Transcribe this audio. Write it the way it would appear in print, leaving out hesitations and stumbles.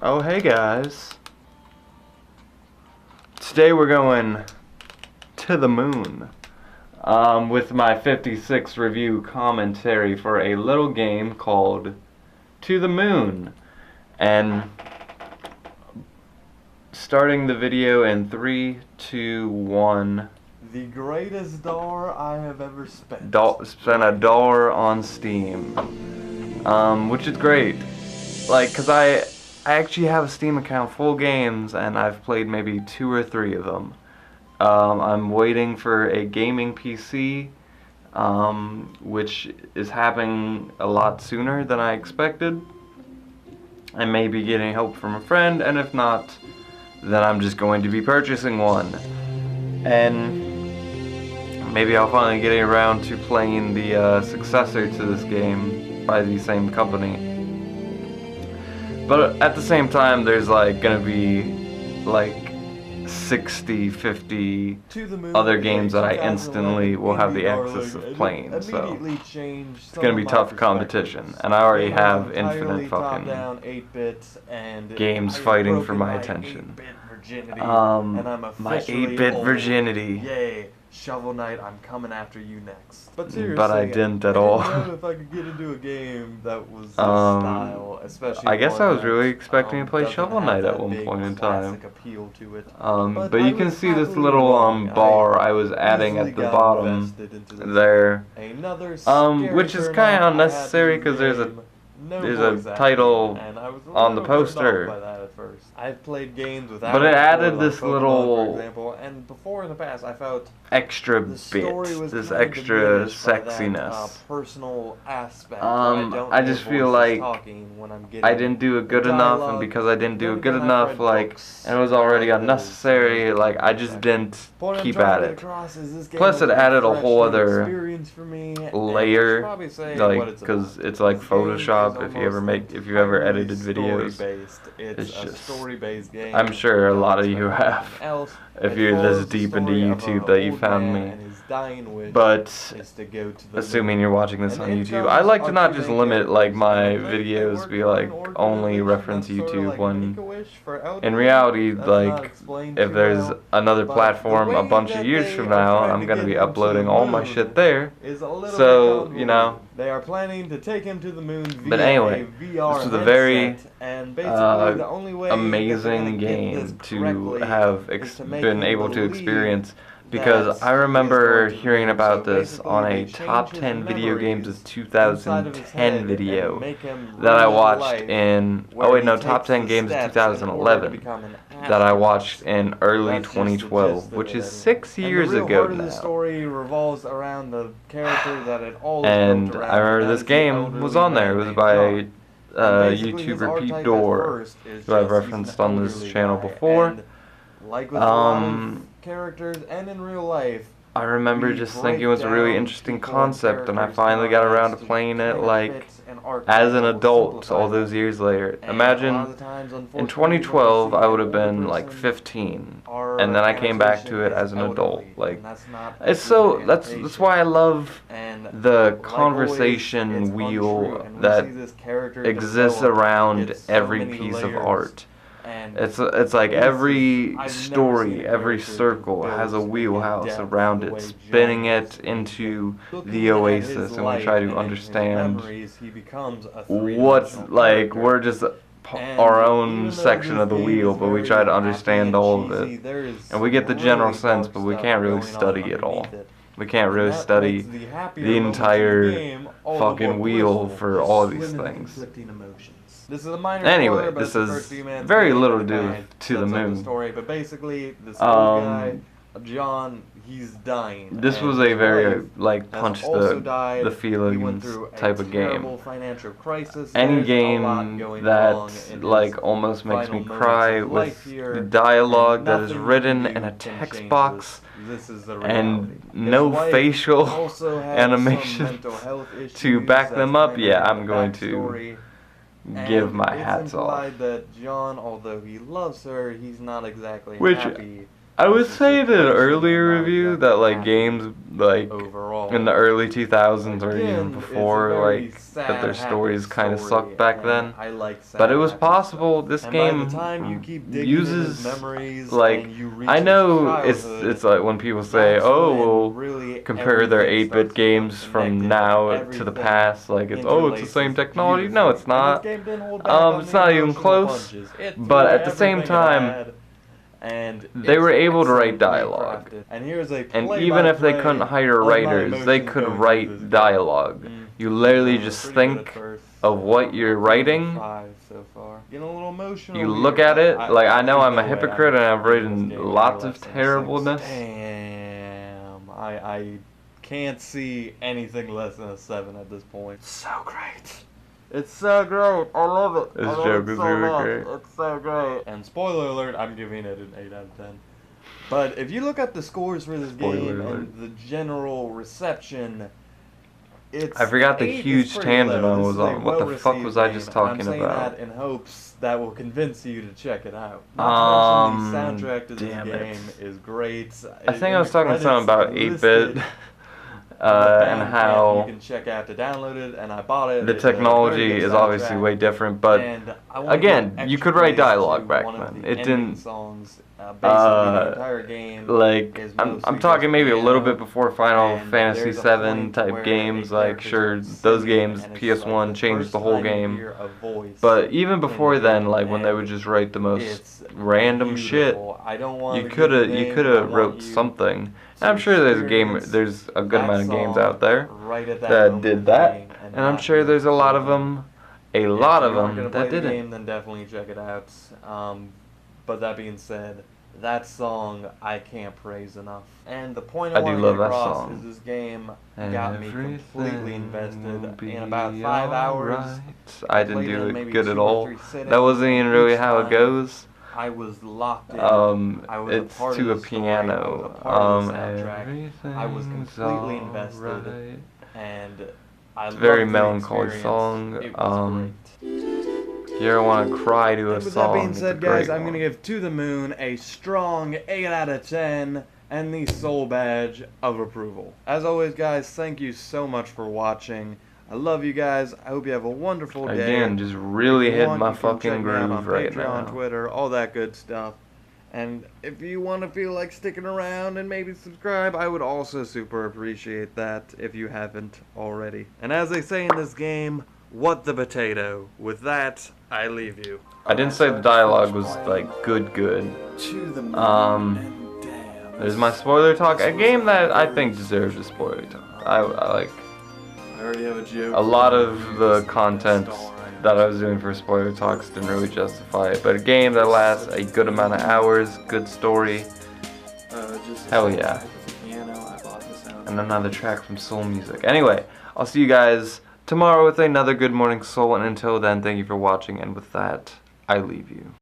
Oh, hey guys. Today we're going to the moon with my 56 review commentary for a little game called To the Moon. And starting the video in 3, 2, 1. The greatest dollar I have ever spent. Spent $1 on Steam. Which is great. Like, cause I actually have a Steam account full games, and I've played maybe 2 or 3 of them. I'm waiting for a gaming PC, which is happening a lot sooner than I expected. I may be getting help from a friend, and if not, then I'm just going to be purchasing one. And maybe I'll finally get around to playing the successor to this game by the same company. But at the same time, there's like gonna be like 60, 50 other games that I instantly will have the access of playing, so it's gonna be tough competition, and I already have infinite fucking games fighting for my attention. My 8-bit virginity. Yay. Shovel Knight, I'm coming after you next. But seriously, I didn't at all. I didn't know if I could get into a game that was this style, especially. I guess I was really expecting to play Shovel Knight at one point in time. Appeal to it. But you can see this little bar I was adding at the bottom there, which is kind of unnecessary because there's a title on the poster. I've played games without, but it added this little, for example, and before in the past I felt extra bit, this extra sexiness. Personal aspect. I just feel like I didn't do it good enough, and because I didn't do it good enough, like, and it was already unnecessary, like, I just didn't keep at it. Plus, it added a whole other layer, like, because it's like Photoshop. If you ever edited videos, it's just, I'm sure a lot of you have. If you're this deep into YouTube that you found me. But assuming you're watching this on YouTube, I like to not just limit like my videos be like only reference YouTube, when in reality, like, if there's another platform a bunch of years from now, I'm gonna be uploading all my shit there. So, you know. They are planning to take him to the moon via but anyway, this was a very amazing game to have been able to experience, because I remember hearing about this on a top 10 video games of 2010 video that I watched in, top 10 games of 2011 that I watched in early 2012, which is 6 years ago now. And I remember this game was on there. It was by YouTuber Pete Dorr, who I've referenced on this channel before. Characters and in real life, I remember just thinking it was a really interesting concept, and I finally got around to playing it like as an adult all those years later. Imagine in 2012 I would have been like 15, and then I came back to it as an adult. Like, it's so that's why I love the conversation wheel that exists around every piece of art. It's like every story, every circle has a wheelhouse around it, spinning it into the oasis, and we try to understand what's, like, we're just our own section of the wheel, but we try to understand all of it, and we get the general sense, but we can't really study it all. We can't really study the entire fucking wheel for all these things. Anyway, this is very little to do to the moon. But basically, this old guy, John, he's dying. This was a very, like, punch the feelings type of game. Any game that, like, almost makes me cry with the dialogue that is written in a text box and no facial animations to back them up, yeah, I'm going to give my hats off. That John, although he loves her, he's not exactly Which happy I would say in an earlier review that like games like overall in the early 2000s or Again, even it's a before very like sad, that their happy stories kind of story, sucked back and then. I like sad, But it was happy possible stuff. this And game by the time you keep digging uses in his memories like and you reach I his know childhood, it's like when people say, that's "Oh, when we'll really compare their everything 8-bit starts to games become from connected, now to everything the past." Like it's the same interlaces technology. No, it's beautifully. And not. this game didn't hold back on It's the not even emotional close. punches. It But threw at the same everything it time, had, and they were able to write excellently dialogue. crafted. And here's a And even if they couldn't hire of my writers, they emotions could going write through this dialogue. game. You literally Yeah, just pretty good at think first. of what you're writing. 5 so far. Getting a little emotional. You here. look at it, like I know there's I'm a no way hypocrite and I've giving this written game any lots less of than a 6. terribleness. Damn, I can't see anything less than a 7 at this point. So great. It's so great. I love it. This I love joke it is so really much. great. It's so great. And spoiler alert, I'm giving it an 8 out of 10. But if you look at the scores for this game and the general reception, I forgot the 8 is huge pretty tangent low. I This was is a on. What the fuck well-received was I game, just and talking I'm saying about? that in hopes that will convince you to check it out. Not to mention the soundtrack to this damn it. game is great. I think I was talking to someone about 8-bit and how you can check out to download it, and I bought it. the technology is obviously way different, but again, you could write dialogue back then. It didn't. Songs, the entire game like I'm talking maybe a little bit before Final Fantasy VII type games. Like sure, those games PS1 changed the whole game, but even before then, like when they would just write the most random shit, you coulda wrote something. And I'm sure there's a good amount of games out there that did that, and I'm sure there's a lot of them that didn't. Then definitely check it out. But that being said, that song I can't praise enough. And the point I want to get across is this game got me completely invested in about 5 hours. I didn't do it good at all. That wasn't even really how it goes. I was locked in. I was it's a part to of a the story. piano. I was a part of the soundtrack. I was completely invested, right. and I It's a very loved the melancholy experience. song. It was great. If you ever want to cry to a And with song, that being it's a said, great guys, I'm one. going to give To the Moon a strong 8 out of 10 and the Soul Badge of approval. As always, guys, thank you so much for watching. I love you guys. I hope you have a wonderful day. Again, just really hit my You can check fucking me out on groove right Patreon, now. Twitter, all that good stuff. And if you want to feel like sticking around and maybe subscribe, I would also super appreciate that if you haven't already. And as they say in this game, what the potato. With that, I leave you. I didn't say the dialogue was like good. There's my spoiler talk. A game that I think deserves a spoiler talk. I like. I already have a joke. A lot of the content that I was doing for spoiler talks didn't really justify it, but a game that lasts a good amount of hours, good story, hell yeah. And another track from Soul Music. Anyway, I'll see you guys tomorrow with another Good Morning Soul, and until then, thank you for watching, and with that, I leave you.